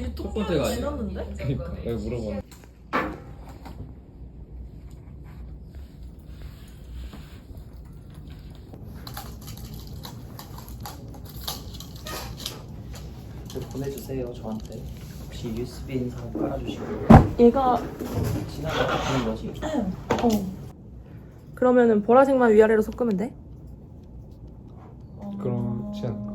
유통기한이 아니야? 지났는데? 그러니까 내가 물어봤는데. 보내주세요 저한테. 혹시 USB 인상 깔아주시고. 얘가 지나가는 거지? 그러면은 보라색만 위아래로 섞으면 돼? 그렇지 않을까?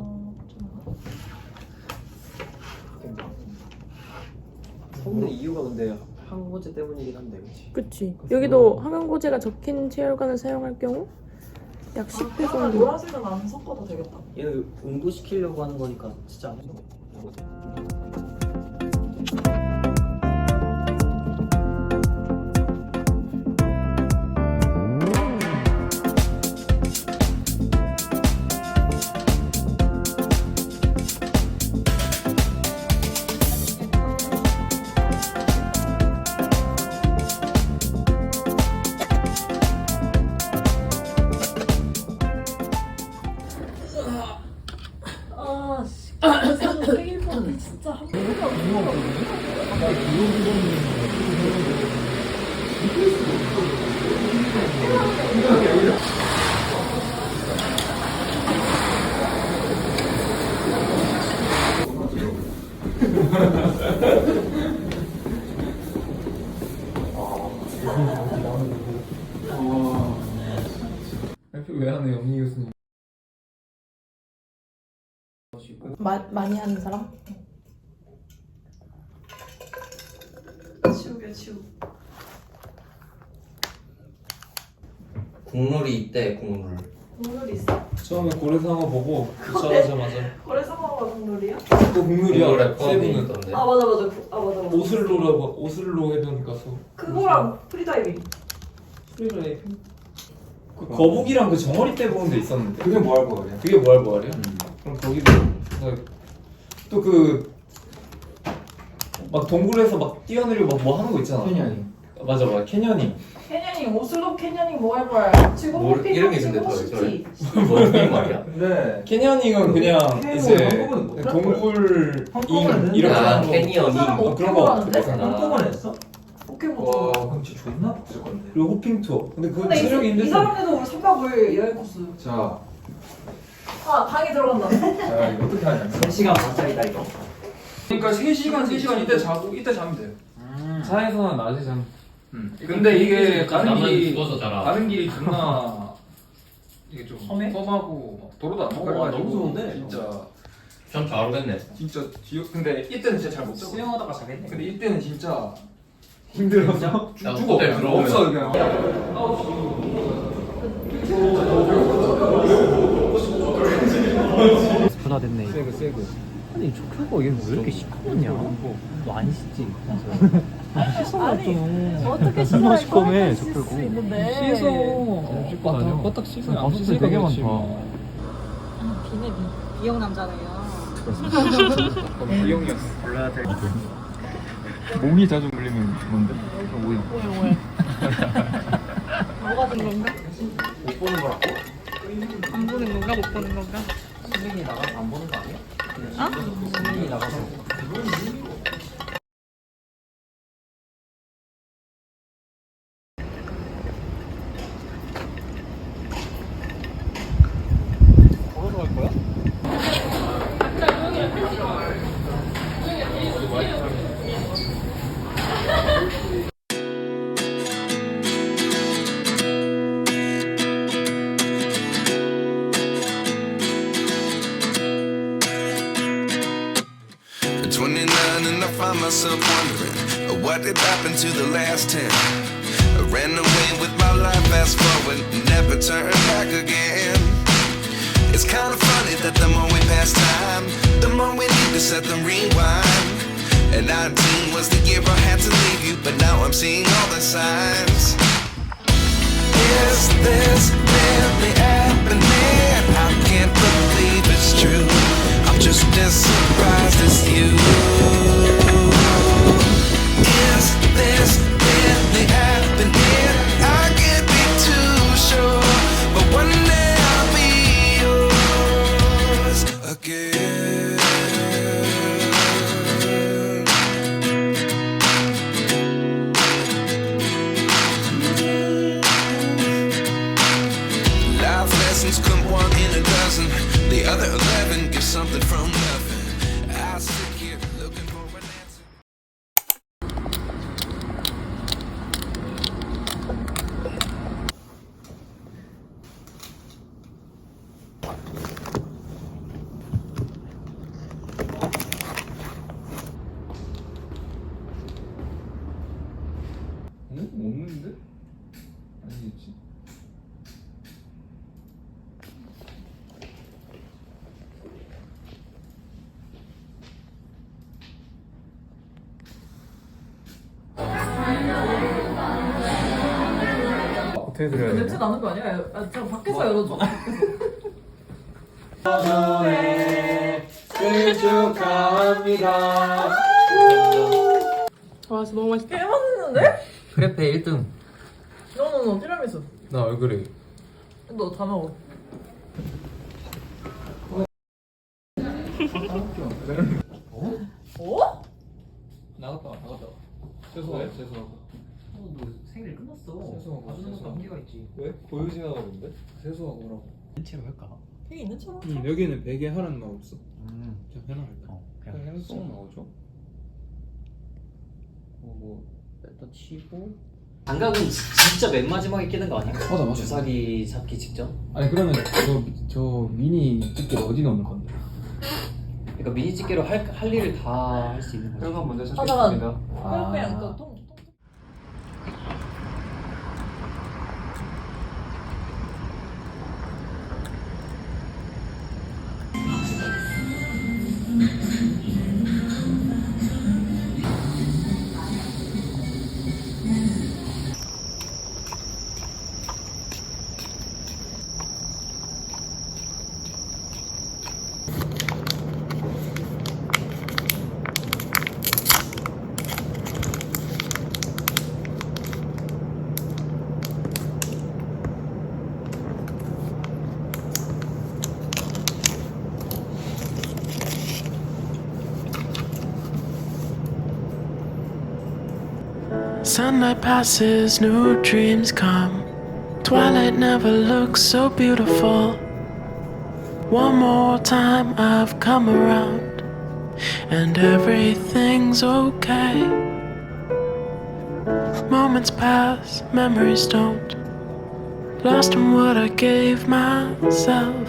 섞는 이유가 근데 항고제 때문이긴 한데, 그렇지? 그치. 여기도 항암고제가 적힌 체열관을 사용할 경우 약 10회 정도. 보라색은 안 섞어도 되겠다. 얘는 응고시키려고 하는 거니까 진짜 안 해도 돼. 생일 뻔해 진짜 한 번도 안 왜 하네 영희 교수님. 많이 하는 사람? 치우게 치우. 국룰이 있대. 국룰. 국룰 있어? 처음에 고래상어 보고 입사하자마자 고래상어가 국룰이야? 또 국룰이야. 국룰에 포함이 세븐은 있던데. 아 맞아. 아 맞아. 오슬로 해변 가서 그거랑 프리다이빙. 프리라이프. 그 거북이랑 그 정어리 떼 보는 데 있었는데. 그게 뭐 할 거야? 그게 뭐 할 거야? 그럼 거기도 또 그 막 동굴에서 막 뛰어내리고 막 뭐 하는 거 있잖아. 캐니언이. 맞아 캐녀닝. 캐녀닝, 오슬로 캐녀닝 뭐 해봐요? 지금 뭘 호피, 이름이 지금 근데 호시티. 뭔 말이야? 네. 캐녀닝은 그냥 캐니언 이제 한꺼번에 못 동굴 한꺼번에 이렇게 아, 하는 거. 캐니언이. 그런 거 하는데? 한꺼번에 했어? 포켓몬. 와 그럼 진짜 존나 복잡 건데. 그리고 호핑 투어. 근데 그거 근데 체력이 이 힘들어. 사람들도 우리 3박을 여행 코스. 자, 아 강의 들어간다. 자 이거 어떻게 하냐면 3시간 반짜리다 이거. 그러니까 3시간 이때 자고 이때 자면 돼. 산에서는 낮에 잠. 근데 근데 이게 가는 나만 길이 죽어서 자라. 가는 길이 존나 이게 좀 험해? 험하고 막 도로도 안 와, 가가지고 너무 좋은데? 진짜 참 잘 오겠네. 진짜 근데 이때는 진짜 잘 못 자고. 수영하다가 자겠네. 근데 이때는 진짜 힘들어서 야, 죽어. 호텔 들어오면. 없어 그냥. 분화됐네. 세그. 근데 이 조표가 얘 왜 이렇게 시커멓냐? 너 안 씻지? 아니 어떻게 씻어야 시커매, 씻을 저 수 있는데. 씻고 다녀. 바닥 씻으면 안 씻을 되게 많다. 비네 비형 남자네요. 비용이었어. 골라야 될. 몸이 자주 물리면 뭔데? 오해. 뭐가 된 건가? 못 보는 거라고? 안 보는 건가? 못 보는 건가? 수민이 나가서 안 보는 거 아니야? 어? 수민이 나가서. 걸어서 갈 거야? At 29 and I find myself wondering what did happen to the last 10. I ran away with my life, fast forward, never turn back again. It's kind of funny that the more we pass time, the more we need to set the rewind. And 19 was the year I had to leave you, but now I'm seeing all the signs. Is this really happening? I can't believe it's true. I'm just as surprised as you. Is this really happening? I can't be too sure, but one day I'll be yours again. 지냈지? 어떻게 드려야 돼? 냄새 나는 거 아니야? 저 밖에서 열어줘. 생일 축하합니다. 와, 진짜 너무 맛있다. 꽤 맛있는데? 크레페 1등. 너는 티라미수. 나 얼굴이. 너 다 먹어. 어? 나갔다. 세수하고. 너 생일 끝났어. 세수하고. 봐주는 것도 한계가 있지. 왜? 고유지 나가는데? 세수하고 오라고. 채로 할까? 되게 있는 처럼. 여기는 베개 하나는 없어. 음. 그냥 해놔 할까? 그냥 그냥 해서 나오죠? 뭐 뺐다 치고. 장갑은 진짜 맨 마지막에 끼는 거 아니야? 맞아. 주사기 잡기 직전? 아니 그러면 저 미니 집게 어디 넣을 건데? 그러니까 미니 집게로 할 일을 다 할 수 있는 거지. 혈관 먼저 잠깐. 찾겠습니다. 그냥 그 통. Sunlight passes, new dreams come. Twilight never looks so beautiful. One more time I've come around, and everything's okay. Moments pass, memories don't. Lost in what I gave myself.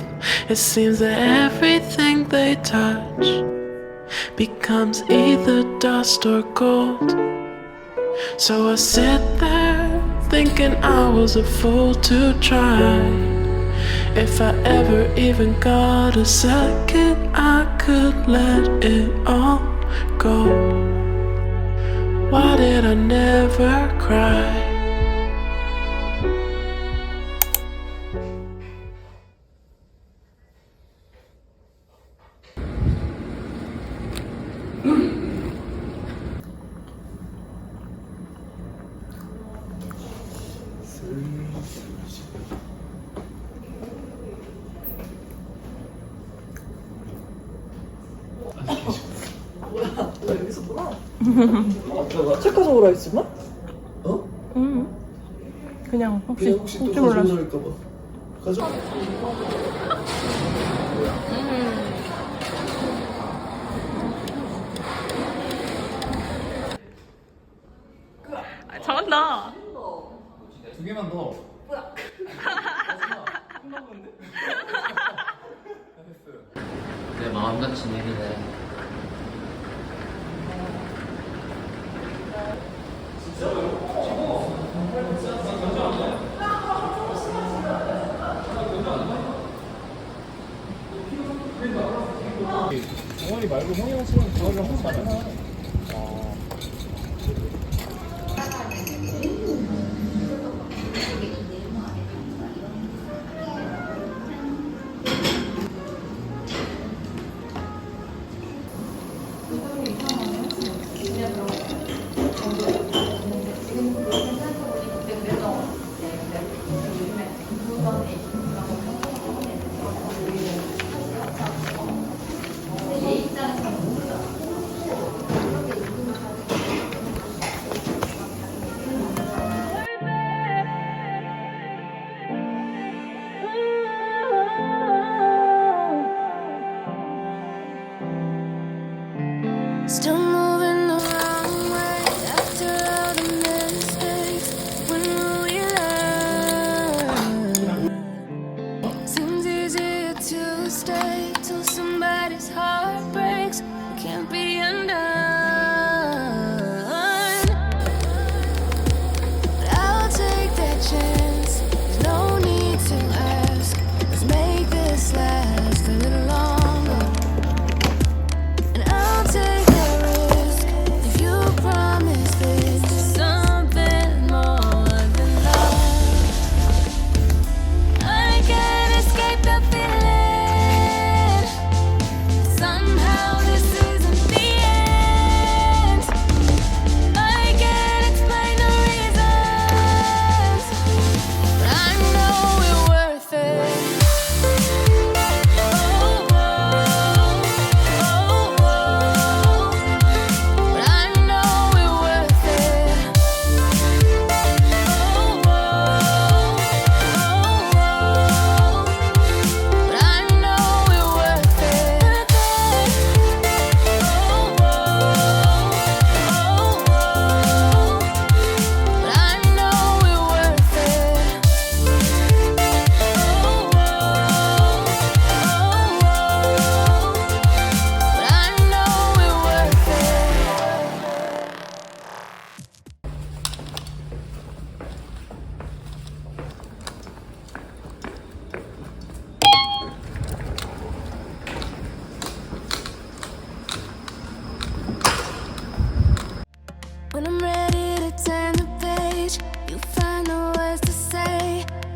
It seems that everything they touch becomes either dust or gold. So I sit there thinking I was a fool to try. If I ever even got a second, I could let it all go. Why did I never cry? 체크해서 오라 했지만? 그냥 혹시 몰라서. 잘한다. 두 개만 더. 내 마음같이 내리네. 동원이 말고 형이 형처럼 그거를 하지 말아라.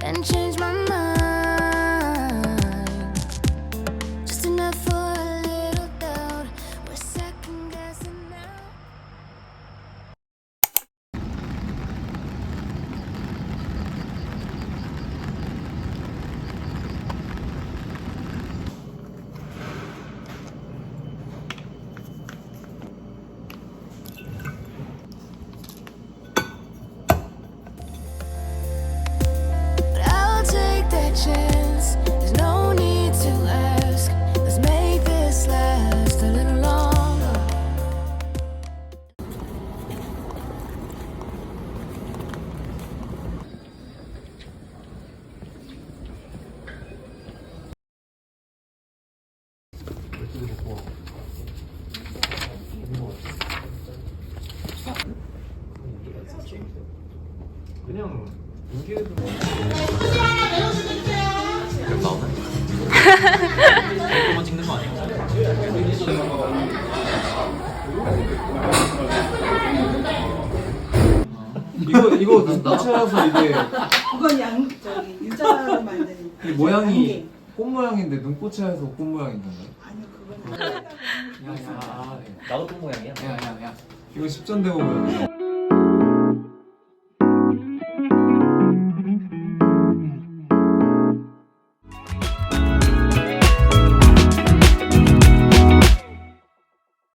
and change my mind. Just enough for a little doubt. We're second guessing now. But I'll take that chance. There's no need to ask. Let's make this last a little longer. 그냥 무게도 이거만 찍는 거 아니야? 이거 눈꽃이라서 이게 그건 저기 유자로 만든 이 모양이 꽃 모양인데 눈꽃이라서 꽃 모양인 건가요? 아니요 그건 야야 나도 똥 모양이야. 야야야 이거 십전대고 모양.